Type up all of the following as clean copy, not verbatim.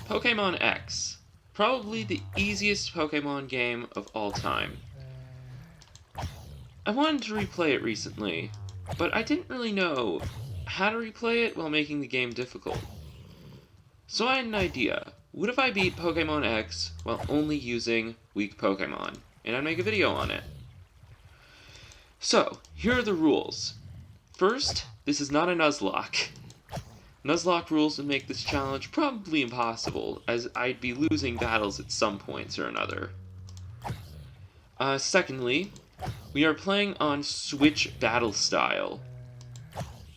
Pokémon X. Probably the easiest Pokémon game of all time. I wanted to replay it recently, but I didn't really know how to replay it while making the game difficult. So I had an idea. What if I beat Pokémon X while only using weak Pokémon? And I'd make a video on it. So, here are the rules. First, this is not a Nuzlocke. Nuzlocke rules would make this challenge probably impossible, as I'd be losing battles at some points or another. Secondly, we are playing on Switch Battle Style.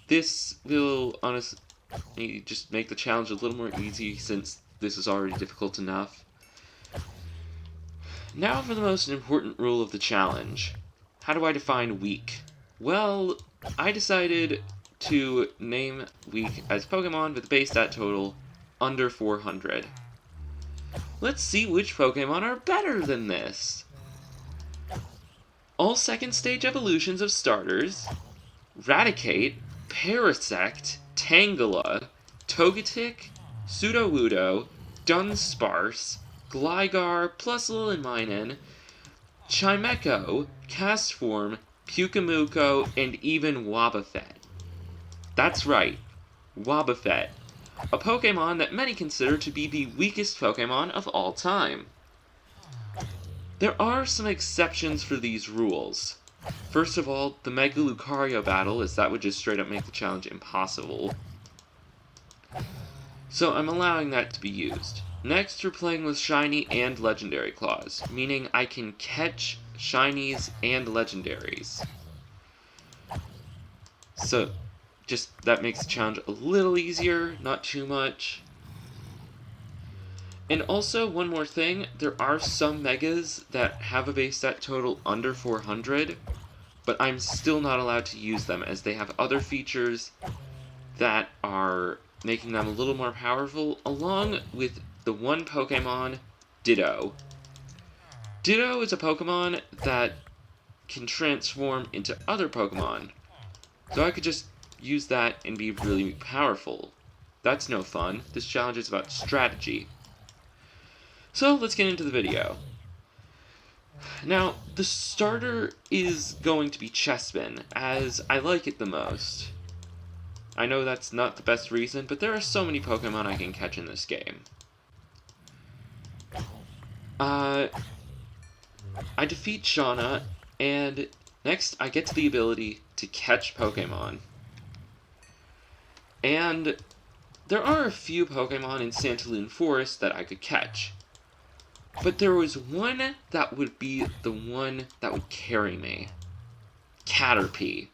This will honestly just make the challenge a little more easy since this is already difficult enough. Now for the most important rule of the challenge. How do I define weak? Well, I decided to name weak as Pokemon with a base stat total under 400. Let's see which Pokemon are better than this. All second stage evolutions of starters: Raticate, Parasect, Tangela, Togetic, Sudowoodo, Dunsparce, Gligar, Plusle and Minun, Chimecho, Castform, Pyukumuko, and even Wobbuffet. That's right, Wobbuffet, a Pokemon that many consider to be the weakest Pokemon of all time. There are some exceptions for these rules. First of all, the Mega Lucario battle, as that would just straight up make the challenge impossible. So I'm allowing that to be used. Next, we're playing with Shiny and Legendary Claws, meaning I can catch Shinies and Legendaries. So, that makes the challenge a little easier, not too much. And also, one more thing, there are some Megas that have a base stat total under 400, but I'm still not allowed to use them as they have other features that are making them a little more powerful, along with the one Pokemon, Ditto. Ditto is a Pokemon that can transform into other Pokemon, so I could just use that and be really powerful. That's no fun. This challenge is about strategy. So let's get into the video. Now, the starter is going to be Chespin, as I like it the most. I know that's not the best reason, but there are so many Pokemon I can catch in this game. I defeat Shauna, and next I get to the ability to catch Pokemon. And there are a few Pokemon in Santaloon Forest that I could catch. But there was one that would be the one that would carry me. Caterpie.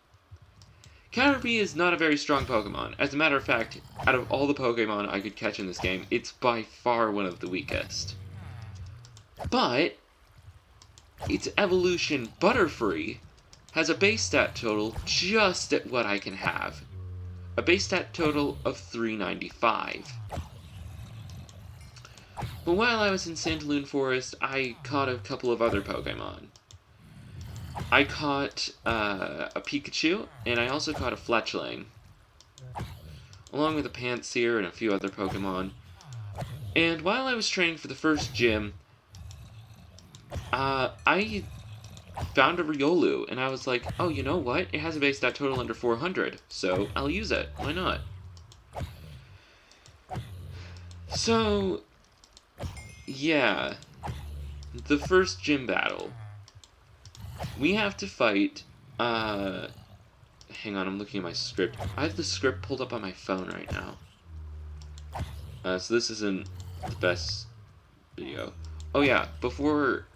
Caterpie is not a very strong Pokemon. As a matter of fact, out of all the Pokemon I could catch in this game, it's by far one of the weakest. But its evolution, Butterfree, has a base stat total just at what I can have. A base stat total of 395. But while I was in Santaloon Forest, I caught a couple of other Pokemon. I caught a Pikachu, and I also caught a Fletchling, along with a Pansear and a few other Pokemon. And while I was training for the first gym, I found a Riolu, and I was like, oh, you know what? It has a base stat total under 400, so I'll use it. Why not? So, yeah, the first gym battle. We have to fight, hang on, I'm looking at my script. I have the script pulled up on my phone right now. So this isn't the best video. Oh yeah, before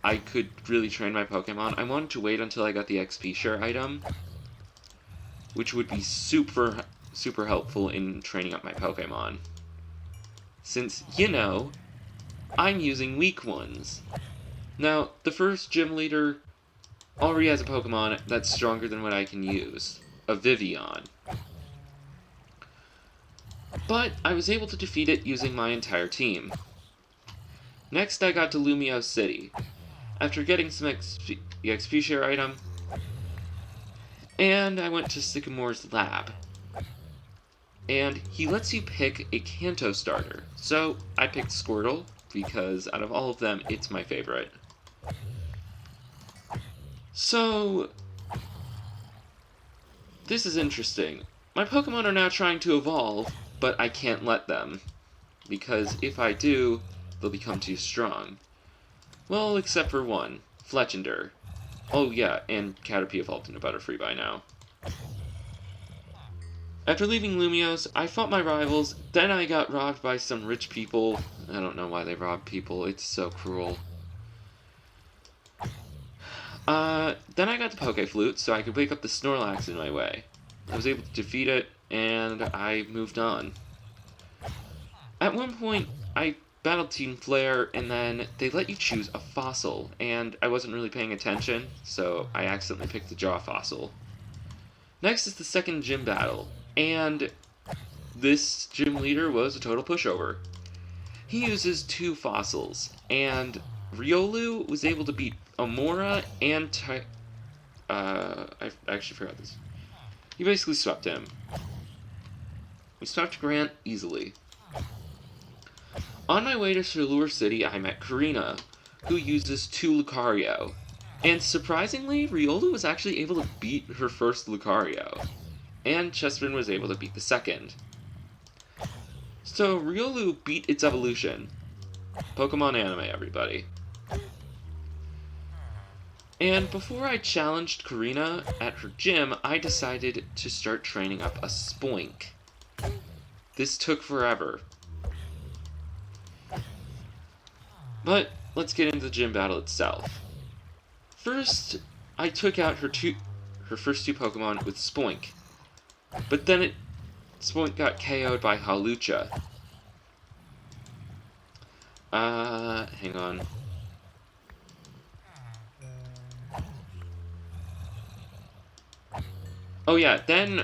I could really train my Pokemon, I wanted to wait until I got the XP share item, which would be super helpful in training up my Pokemon. Since, you know, I'm using weak ones. Now, the first gym leader already has a Pokemon that's stronger than what I can use, a Vivian. But I was able to defeat it using my entire team. Next, I got to Lumio City, after getting some the XP share item, and I went to Sycamore's lab. and he lets you pick a Kanto starter. So I picked Squirtle, because out of all of them, it's my favorite. So, this is interesting. My Pokemon are now trying to evolve, but I can't let them, because if I do, they'll become too strong. Well, except for one, Fletchinder. Oh yeah, and Caterpie evolved into Butterfree by now. After leaving Lumiose, I fought my rivals, then I got robbed by some rich people. I don't know why they rob people, it's so cruel. Then I got the Pokéflute, so I could wake up the Snorlax in my way. I was able to defeat it, and I moved on. At one point, I battled Team Flare, and then they let you choose a fossil, and I wasn't really paying attention, so I accidentally picked the Jaw fossil. Next is the second gym battle, and this gym leader was a total pushover. He uses two fossils, and Riolu was able to beat Amora and I actually forgot this. He basically swept him. We swept Grant easily. On my way to Shalur City, I met Karina, who uses two Lucario. And surprisingly, Riolu was actually able to beat her first Lucario. And Chespin was able to beat the second. So, Riolu beat its evolution. Pokemon anime, everybody. And before I challenged Karina at her gym, I decided to start training up a Spoink. This took forever. But let's get into the gym battle itself. First, I took out her first two Pokemon with Spoink. But then Spoink got KO'd by Hawlucha. Hang on. Oh yeah, then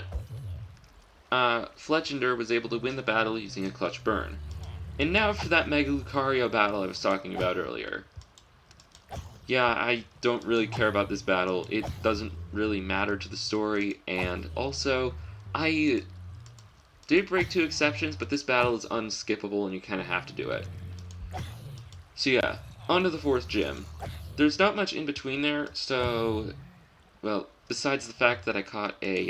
Fletchinder was able to win the battle using a Clutch Burn. And now for that Mega Lucario battle I was talking about earlier. Yeah, I don't really care about this battle. It doesn't really matter to the story, and also, I did break two exceptions, but this battle is unskippable and you kind of have to do it. So yeah, on to the fourth gym. There's not much in between there, so, well, besides the fact that I caught a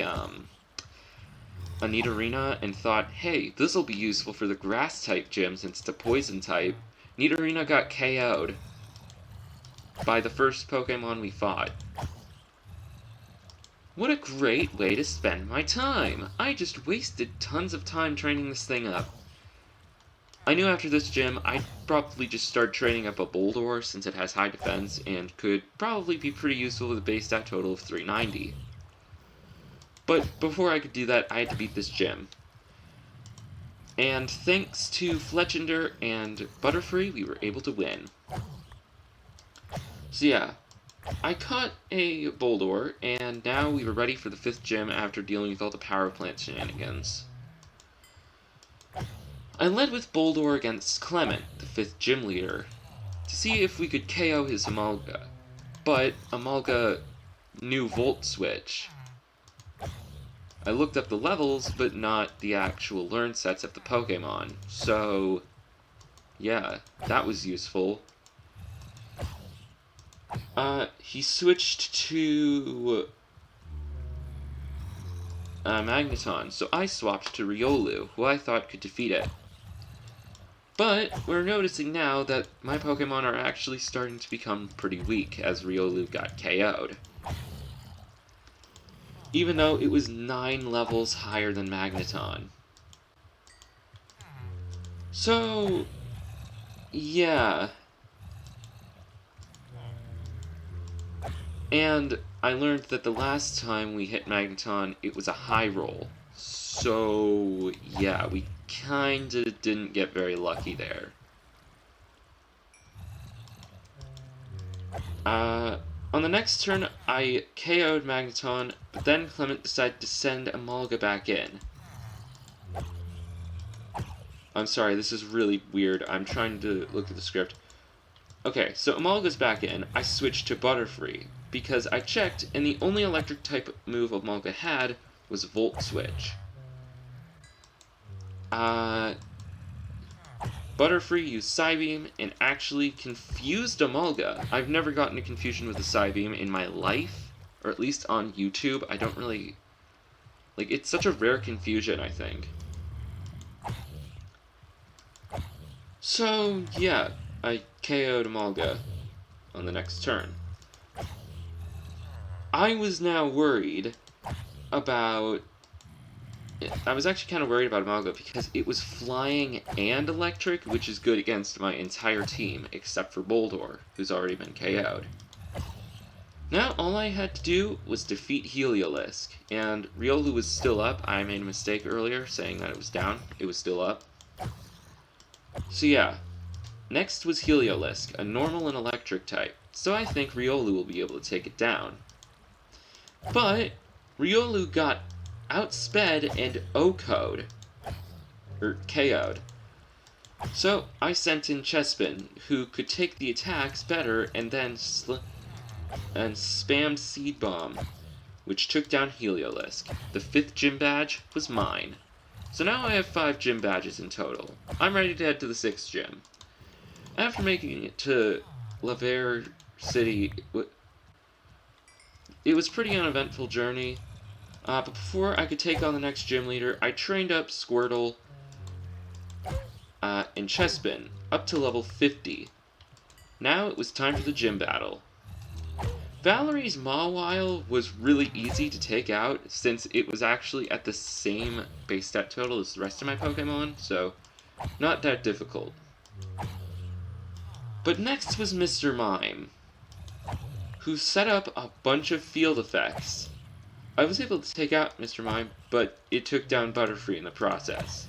Nidorina and thought, hey, this'll be useful for the grass-type gym since it's a poison-type, Nidorina got KO'd by the first Pokemon we fought. What a great way to spend my time! I just wasted tons of time training this thing up. I knew after this gym, I'd probably just start training up a Boldore since it has high defense and could probably be pretty useful with a base stat total of 390. But before I could do that, I had to beat this gym. And thanks to Fletchinder and Butterfree, we were able to win. So yeah, I caught a Boldore, and now we were ready for the fifth gym after dealing with all the power plant shenanigans. I led with Boldore against Clement, the fifth gym leader, to see if we could KO his Amalga, but Amalga knew Volt Switch. I looked up the levels, but not the actual learn sets of the Pokemon, so yeah, that was useful. He switched to Magneton, so I swapped to Riolu, who I thought could defeat it. But we're noticing now that my Pokemon are actually starting to become pretty weak as Riolu got KO'd. Even though it was 9 levels higher than Magneton. So, yeah. And I learned that the last time we hit Magneton, it was a high roll. So, yeah, we kinda didn't get very lucky there. On the next turn, I KO'd Magneton, but then Clement decided to send Amalga back in. I'm sorry, this is really weird. I'm trying to look at the script. Okay, so Amalga's back in. I switched to Butterfree, because I checked, and the only electric type move Amalga had was Volt Switch. Butterfree used Psybeam and actually confused Emolga. I've never gotten a confusion with a Psybeam in my life, or at least on YouTube. I don't really... Like, it's such a rare confusion, I think. So, yeah, I KO'd Emolga on the next turn. I was now worried about... I was actually kind of worried about Emolga because it was flying and electric, which is good against my entire team, except for Boldore, who's already been KO'd. Now, all I had to do was defeat Heliolisk, and Riolu was still up. I made a mistake earlier saying that it was down. It was still up. So yeah, next was Heliolisk, a normal and electric type, so I think Riolu will be able to take it down. But Riolu got outsped and O-KO'd, or KO'd. So I sent in Chespin, who could take the attacks better and then spammed Seed Bomb, which took down Heliolisk. The 5th gym badge was mine. So now I have 5 gym badges in total. I'm ready to head to the 6th gym. After making it to Laver City, it was a pretty uneventful journey. But before I could take on the next gym leader, I trained up Squirtle and Chespin up to level 50. Now it was time for the gym battle. Valerie's Mawile was really easy to take out since it was actually at the same base stat total as the rest of my Pokemon, so not that difficult. But next was Mr. Mime, who set up a bunch of field effects. I was able to take out Mr. Mime, but it took down Butterfree in the process.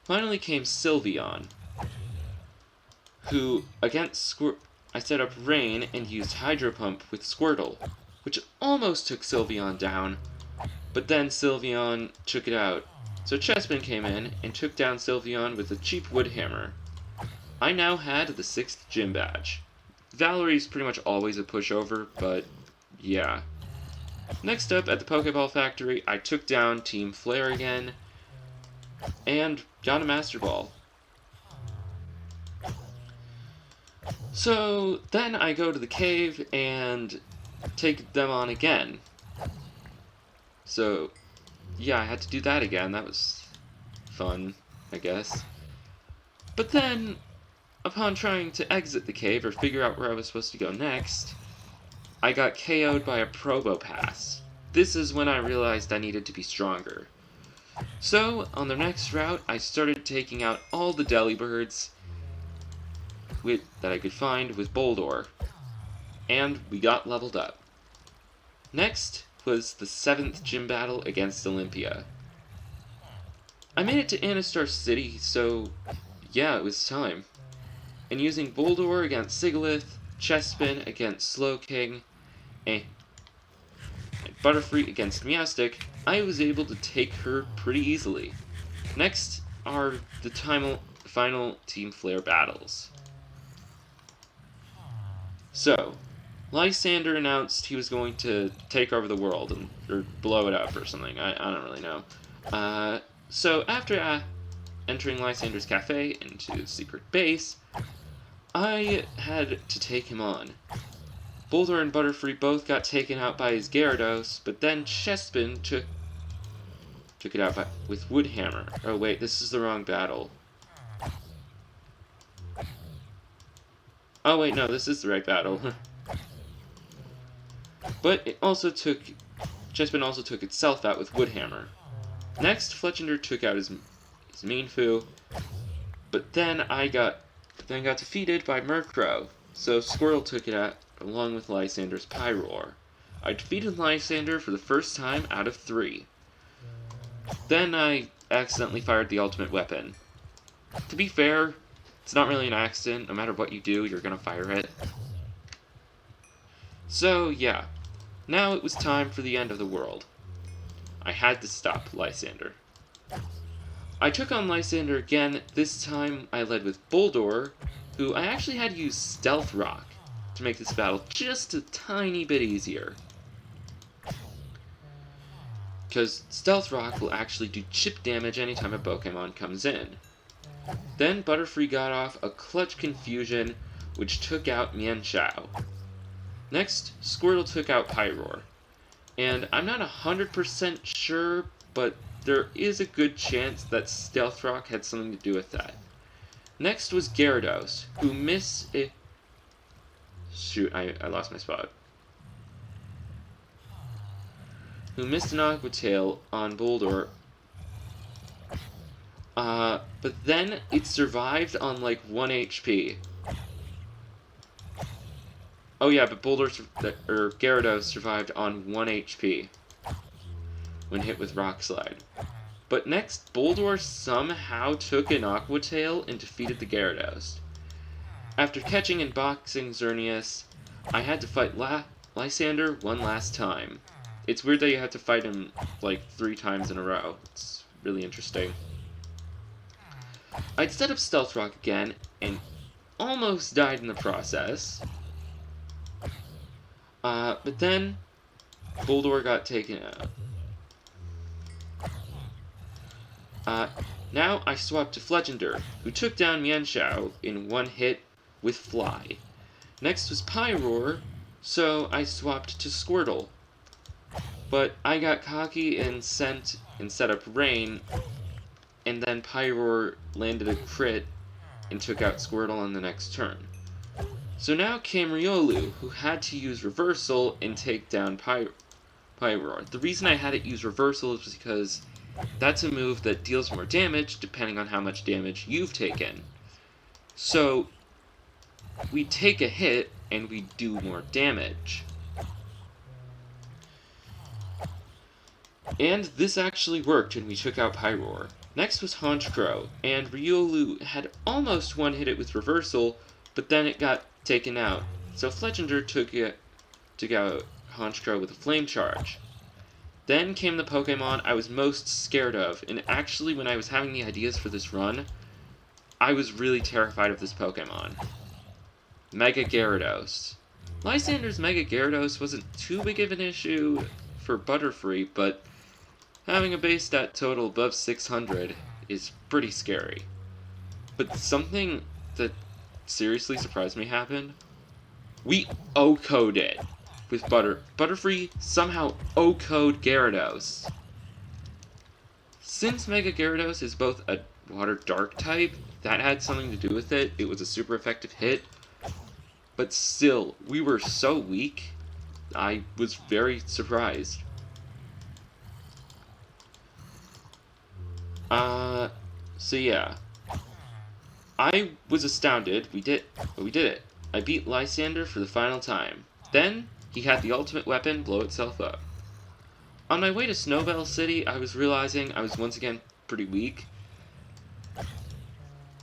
Finally came Sylveon, who, against I set up Rain and used Hydro Pump with Squirtle, which almost took Sylveon down, but then Sylveon took it out. So Chespin came in and took down Sylveon with a cheap Wood Hammer. I now had the 6th gym badge. Valerie's pretty much always a pushover, but yeah. Next up, at the Pokeball Factory, I took down Team Flare again, and got a Master Ball. So then I go to the cave and take them on again. So yeah, I had to do that again. That was fun, I guess. But then, upon trying to exit the cave or figure out where I was supposed to go next, I got KO'd by a Provopass. This is when I realized I needed to be stronger. So, on the next route, I started taking out all the Delibirds that I could find with Boldore, and we got leveled up. Next was the 7th gym battle against Olympia. I made it to Anastar City, so yeah, it was time. And using Boldore against Sigilyph, Chespin against Slowking, and Butterfree against Meowstic, I was able to take her pretty easily. Next are the final Team Flare battles. So, Lysander announced he was going to take over the world, or blow it up or something, I don't really know. So after entering Lysander's cafe into the secret base, I had to take him on. Boulder and Butterfree both got taken out by his Gyarados, but then Chespin took it out with Wood Hammer. Oh wait, this is the wrong battle. Oh wait, no, this is the right battle. But it also Chespin also took itself out with Wood Hammer. Next, Fletchinder took out his Mienfoo, but then I got defeated by Murkrow, so Squirtle took it out along with Lysander's Pyroar. I defeated Lysander for the first time out of 3. Then I accidentally fired the ultimate weapon. To be fair, it's not really an accident. No matter what you do, you're gonna fire it. So, yeah. Now it was time for the end of the world. I had to stop Lysander. I took on Lysander again. This time I led with Boldore, who I actually had to use Stealth Rock to make this battle just a tiny bit easier. because Stealth Rock will actually do chip damage anytime a Pokemon comes in. Then Butterfree got off a clutch Confusion, which took out Mienshao. Next, Squirtle took out Pyroar. And I'm not 100% sure, but there is a good chance that Stealth Rock had something to do with that. Next was Gyarados, who missed a... Shoot, I lost my spot. Who missed an Aqua Tail on Boulder. But then it survived on like 1 HP. Oh yeah, but Gyarados survived on 1 HP when hit with Rock Slide. But next, Boulder somehow took an Aqua Tail and defeated the Gyarados. After catching and boxing Xerneas, I had to fight Lysander one last time. It's weird that you have to fight him like 3 times in a row. It's really interesting. I'd set up Stealth Rock again and almost died in the process. But then Boulder got taken out. Now I swapped to Fletchinder, who took down Mienshao in 1 hit with Fly. Next was Pyroar, so I swapped to Squirtle. But I got cocky and set up Rain, and then Pyroar landed a crit and took out Squirtle on the next turn. So now came Riolu, who had to use Reversal and take down Pyroar. The reason I had it use Reversal is because that's a move that deals more damage depending on how much damage you've taken. So we take a hit and we do more damage. And this actually worked and we took out Pyroar. Next was Honchkrow, and Riolu had almost one-hit it with Reversal, but then it got taken out. So Fletchinder took out Honchkrow with a Flame Charge. Then came the Pokemon I was most scared of, and actually when I was having the ideas for this run, I was really terrified of this Pokemon. Mega Gyarados. Lysander's Mega Gyarados wasn't too big of an issue for Butterfree, but having a base stat total above 600 is pretty scary. But something that seriously surprised me happened. We O-code it with Butterfree somehow O-code Gyarados. Since Mega Gyarados is both a Water Dark type, that had something to do with it. It was a super effective hit. But still, we were so weak, I was very surprised. So yeah. I was astounded. We did it. I beat Lysander for the final time. Then, he had the ultimate weapon blow itself up. On my way to Snowbell City, I was realizing I was once again pretty weak.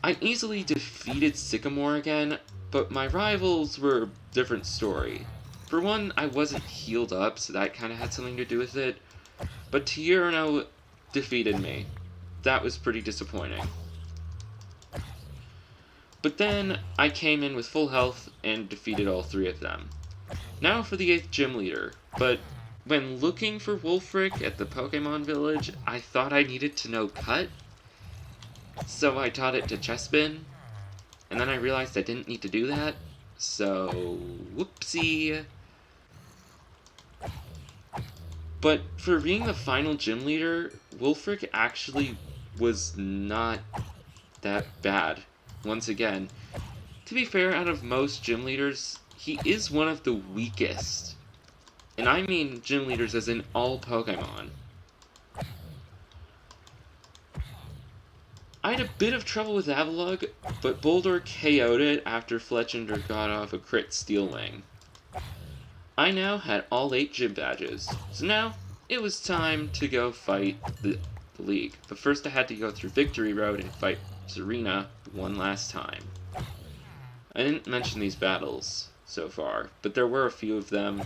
I easily defeated Sycamore again, but my rivals were a different story. For one, I wasn't healed up, so that kind of had something to do with it. But Tierno defeated me. That was pretty disappointing. But then, I came in with full health and defeated all 3 of them. Now for the 8th gym leader, but when looking for Wulfric at the Pokemon Village, I thought I needed to know Cut, so I taught it to Chespin, and then I realized I didn't need to do that, so whoopsie. But for being the final gym leader, Wulfric actually was not that bad. Once again, to be fair, out of most gym leaders, he is one of the weakest. And I mean gym leaders as in all Pokemon. I had a bit of trouble with Avalugg, but Boulder KO'd it after Fletchinder got off a crit Steel Wing. I now had all 8 gym badges, so now it was time to go fight the league. But first I had to go through Victory Road and fight Serena one last time. I didn't mention these battles so far, but there were a few of them.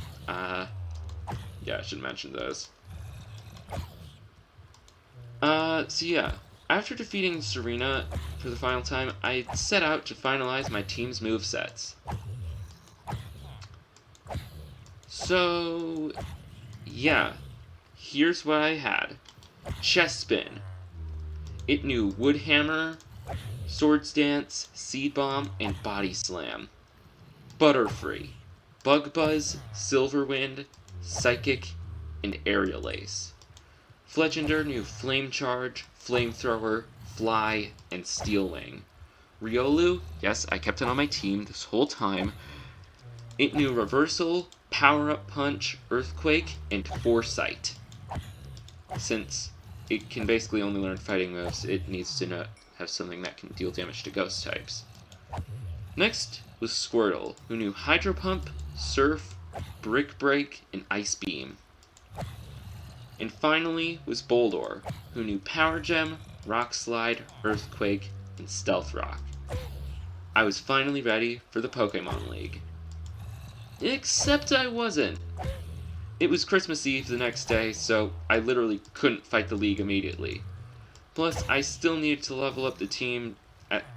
Yeah, I should mention those. So yeah, after defeating Serena for the final time, I set out to finalize my team's movesets. So, yeah, here's what I had. Chest Spin. It knew Wood Hammer, Swords Dance, Seed Bomb, and Body Slam. Butterfree, Bug Buzz, Silver Wind, Psychic, and Aerial Ace. Fletchender knew Flame Charge, Flamethrower, Fly, and Steel Wing. Riolu, yes, I kept it on my team this whole time. It knew Reversal, Power-Up Punch, Earthquake, and Foresight. Since it can basically only learn fighting moves, it needs to have something that can deal damage to ghost types. Next was Squirtle, who knew Hydro Pump, Surf, Brick Break, and Ice Beam. And finally was Boldore, who knew Power Gem, Rock Slide, Earthquake, and Stealth Rock. I was finally ready for the Pokémon League. Except I wasn't. It was Christmas Eve the next day, so I literally couldn't fight the league immediately. Plus, I still needed to level up the team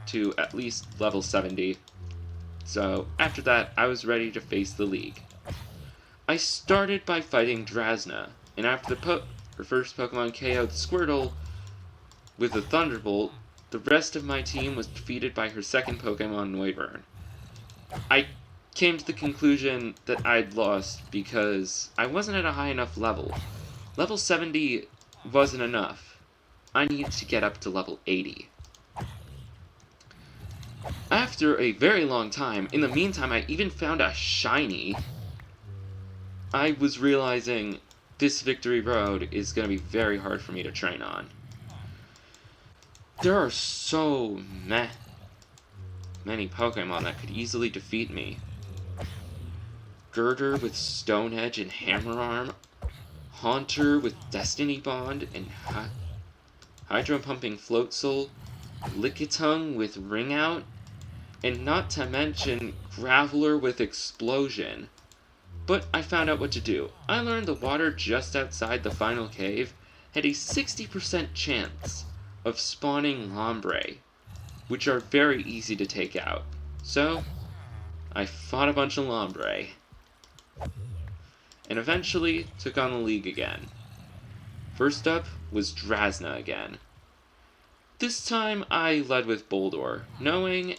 to at least level 70. So, after that, I was ready to face the league. I started by fighting Drasna, and after her first Pokemon KO'd Squirtle with a Thunderbolt, the rest of my team was defeated by her second Pokemon, Noivern. I came to the conclusion that I'd lost because I wasn't at a high enough level. Level 70 wasn't enough. I needed to get up to level 80. After a very long time, in the meantime I even found a shiny, I was realizing this Victory Road is going to be very hard for me to train on. There are so many Pokemon that could easily defeat me. Girder with Stone Edge and Hammer Arm, Haunter with Destiny Bond and Hydro Pumping Floatzel, Lickitung with Ring Out, and not to mention Graveler with Explosion. But I found out what to do. I learned the water just outside the final cave had a 60% chance of spawning Lombre, which are very easy to take out. So, I fought a bunch of Lombre, and eventually took on the league again. First up was Drasna again. This time I led with Boldore, knowing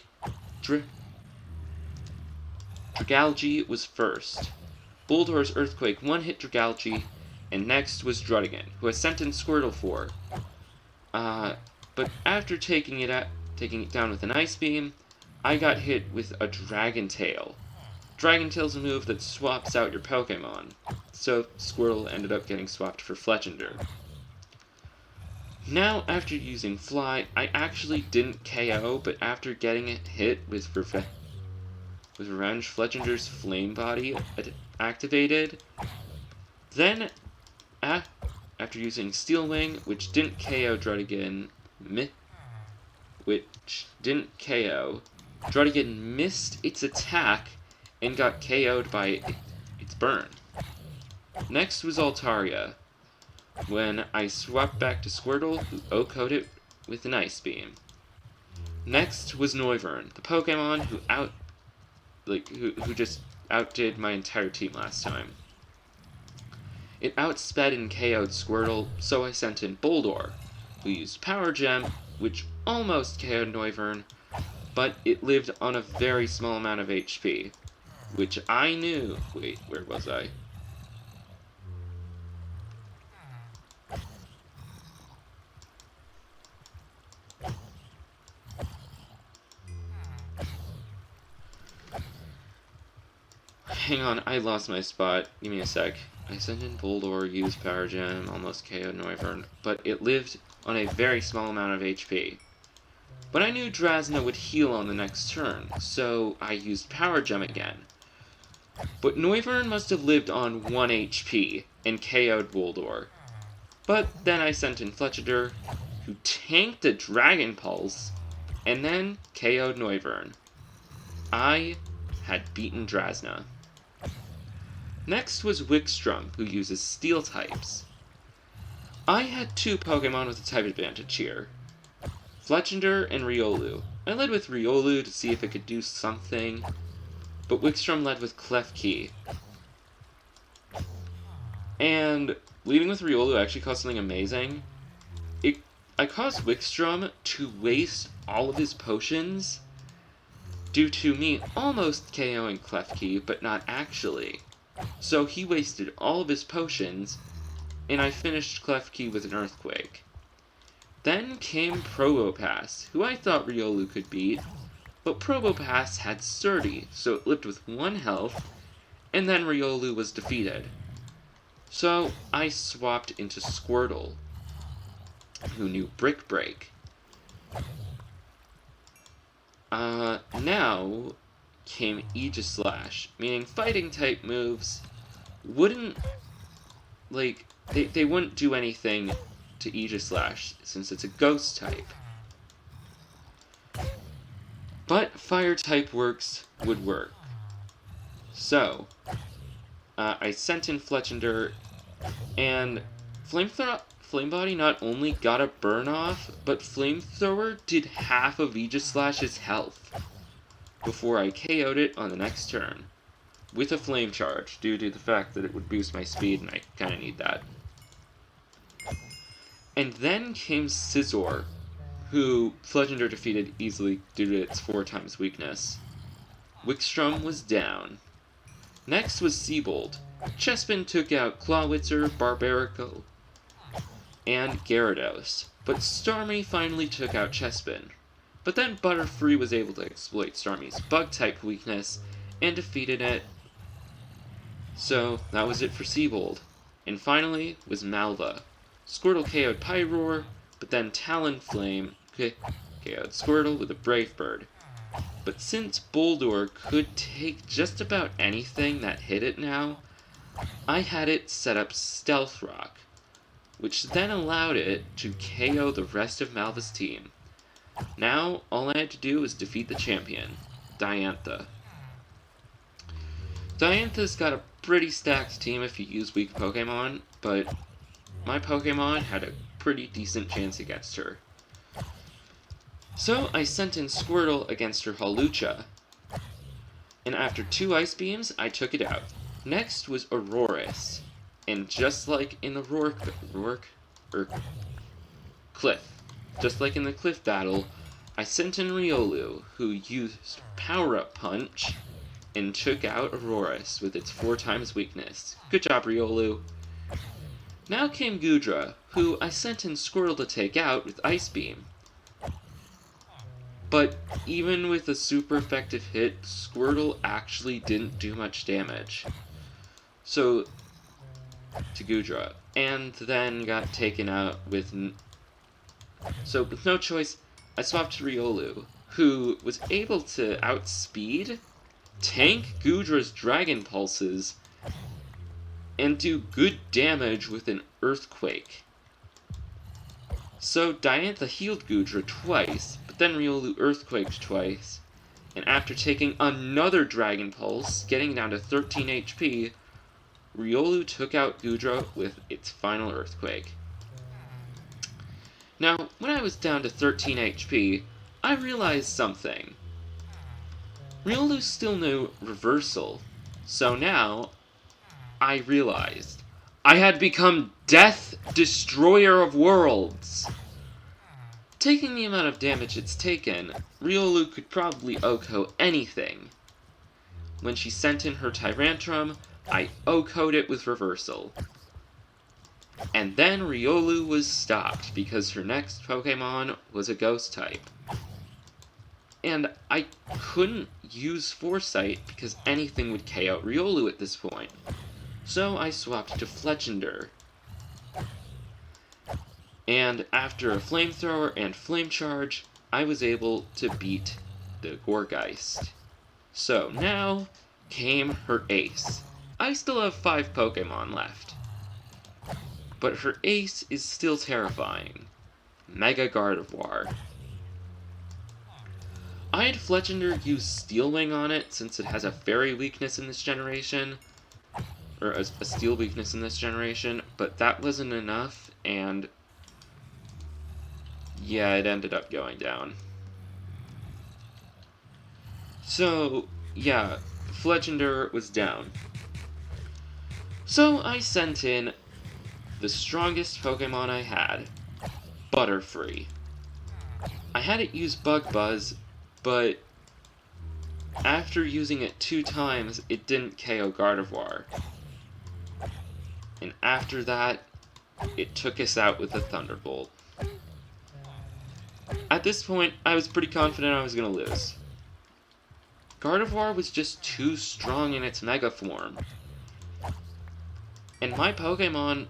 Dragalge was first. Boldore's Earthquake one-hit Dragalge, and next was Druddigan, who I sent in Squirtle for. But after taking it down with an Ice Beam, I got hit with a Dragon Tail. Dragon Tail's a move that swaps out your Pokemon, so Squirtle ended up getting swapped for Fletchender. Now, after using Fly, I actually didn't KO, but after getting it hit with Revenge, Fletchender's Flame Body activated. Then, after using Steel Wing, which didn't KO Druddigan, Druddigan missed its attack and got KO'd by its burn. Next was Altaria, when I swapped back to Squirtle, who OHKO'd it with an Ice Beam. Next was Noivern, the Pokemon who just outdid my entire team last time. It outsped and KO'd Squirtle, so I sent in Boldore, who used Power Gem, which almost KO'd Noivern, but it lived on a very small amount of HP, which I knew... Wait, where was I? Hang on, I lost my spot. Give me a sec. I sent in Boldore, used Power Gem, almost KO'd Noivern, but it lived on a very small amount of HP. But I knew Drasna would heal on the next turn, so I used Power Gem again. But Noivern must have lived on 1 HP and KO'd Boldore. But then I sent in Fletchender, who tanked a Dragon Pulse, and then KO'd Noivern. I had beaten Drasna. Next was Wikstrom, who uses Steel types. I had 2 Pokemon with a type advantage here. Fletchender and Riolu. I led with Riolu to see if it could do something, but Wikstrom led with Klefki. And leading with Riolu actually caused something amazing. I caused Wickstrom to waste all of his potions due to me almost KOing Klefki, but not actually. So he wasted all of his potions, and I finished Klefki with an Earthquake. Then came Provopass, who I thought Riolu could beat, but Provopass had Sturdy, so it lived with 1 health, and then Riolu was defeated. So I swapped into Squirtle, who knew Brick Break. Now came Aegislash, meaning fighting type moves wouldn't, like, they wouldn't do anything to Aegislash since it's a ghost type. But fire type works would work. So, I sent in Fletchinder, and Flamebody not only got a burn off, but Flamethrower did half of Aegislash's health before I KO'd it on the next turn, with a Flame Charge, due to the fact that it would boost my speed, and I kinda need that. And then came Scizor, who Fletchinder defeated easily due to its 4 times weakness. Wickstrom was down. Next was Seabold. Chespin took out Clawitzer, Barbarico, and Gyarados, but Starmie finally took out Chespin. But then Butterfree was able to exploit Starmie's Bug-type weakness and defeated it. So that was it for Seabold. And finally was Malva. Squirtle KO'd Pyroar, but then Talonflame KO'd Squirtle with a Brave Bird. But since Boldore could take just about anything that hit it now, I had it set up Stealth Rock, which then allowed it to KO the rest of Malva's team. Now, all I had to do was defeat the champion, Diantha. Diantha's got a pretty stacked team if you use weak Pokemon, but my Pokemon had a pretty decent chance against her. So I sent in Squirtle against her Hawlucha, and after 2 Ice Beams, I took it out. Next was Aurorus, and just like in the Cliff battle, I sent in Riolu, who used Power-Up Punch, and took out Aurorus with its 4 times weakness. Good job, Riolu. Now came Goodra, who I sent in Squirtle to take out with Ice Beam. But even with a super effective hit, Squirtle actually didn't do much damage. So, to Goodra. And then got taken out with... So, with no choice, I swapped to Riolu, who was able to outspeed, tank Goodra's Dragon Pulses, and do good damage with an Earthquake. So Diantha healed Goodra twice, but then Riolu Earthquaked twice, and after taking another Dragon Pulse, getting down to 13 HP, Riolu took out Goodra with its final Earthquake. Now, when I was down to 13 HP, I realized something. Riolu still knew Reversal, so now I realized I had become Death Destroyer of Worlds. Taking the amount of damage it's taken, Riolu could probably OHKO anything. When she sent in her Tyrantrum, I OHKO'd it with Reversal. And then Riolu was stopped because her next Pokemon was a Ghost type. And I couldn't use Foresight because anything would KO Riolu at this point. So I swapped to Fletchinder. And after a Flamethrower and Flame Charge, I was able to beat the Gourgeist. So now came her ace. I still have 5 Pokemon left. But her ace is still terrifying. Mega Gardevoir. I had Fletchinder use Steel Wing on it since it has a fairy weakness in this generation. Or a steel weakness in this generation, but that wasn't enough, and yeah, it ended up going down. So, yeah, Fletchinder was down. So I sent in the strongest Pokemon I had, Butterfree. I had it use Bug Buzz, but after using it 2 times, it didn't KO Gardevoir. And after that, it took us out with a Thunderbolt. At this point, I was pretty confident I was going to lose. Gardevoir was just too strong in its Mega form. And my Pokemon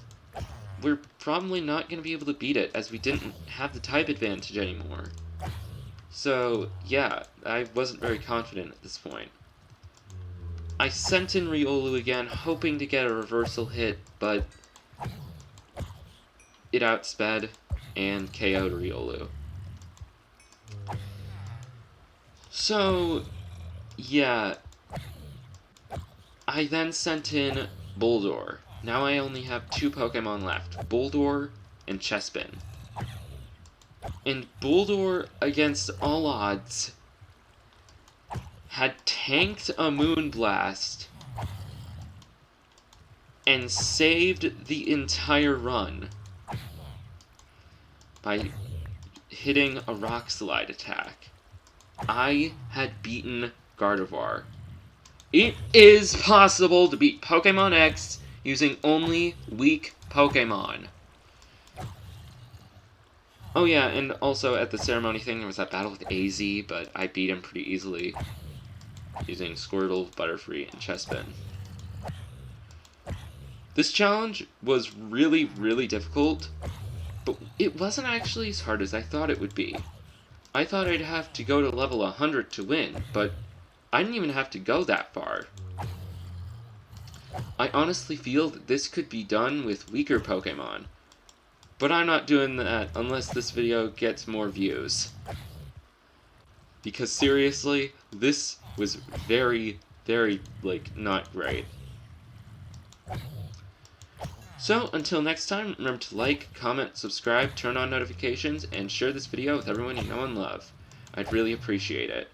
were probably not going to be able to beat it, as we didn't have the type advantage anymore. So, yeah, I wasn't very confident at this point. I sent in Riolu again, hoping to get a reversal hit, but it outsped and KO'd Riolu. So, yeah, I then sent in Bulldor. Now I only have 2 Pokemon left, Bulldor and Chespin. And Bulldor, against all odds, had tanked a Moonblast and saved the entire run by hitting a Rock Slide attack. I had beaten Gardevoir. It is possible to beat Pokémon X using only weak Pokémon. Oh yeah, and also at the ceremony thing there was that battle with AZ, but I beat him pretty easily using Squirtle, Butterfree, and Chespin. This challenge was really, really difficult, but it wasn't actually as hard as I thought it would be. I thought I'd have to go to level 100 to win, but I didn't even have to go that far. I honestly feel that this could be done with weaker Pokemon, but I'm not doing that unless this video gets more views. Because seriously, this was very, very, not great. So, until next time, remember to like, comment, subscribe, turn on notifications, and share this video with everyone you know and love. I'd really appreciate it.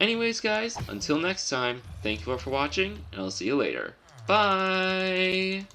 Anyways, guys, until next time, thank you all for watching, and I'll see you later. Bye!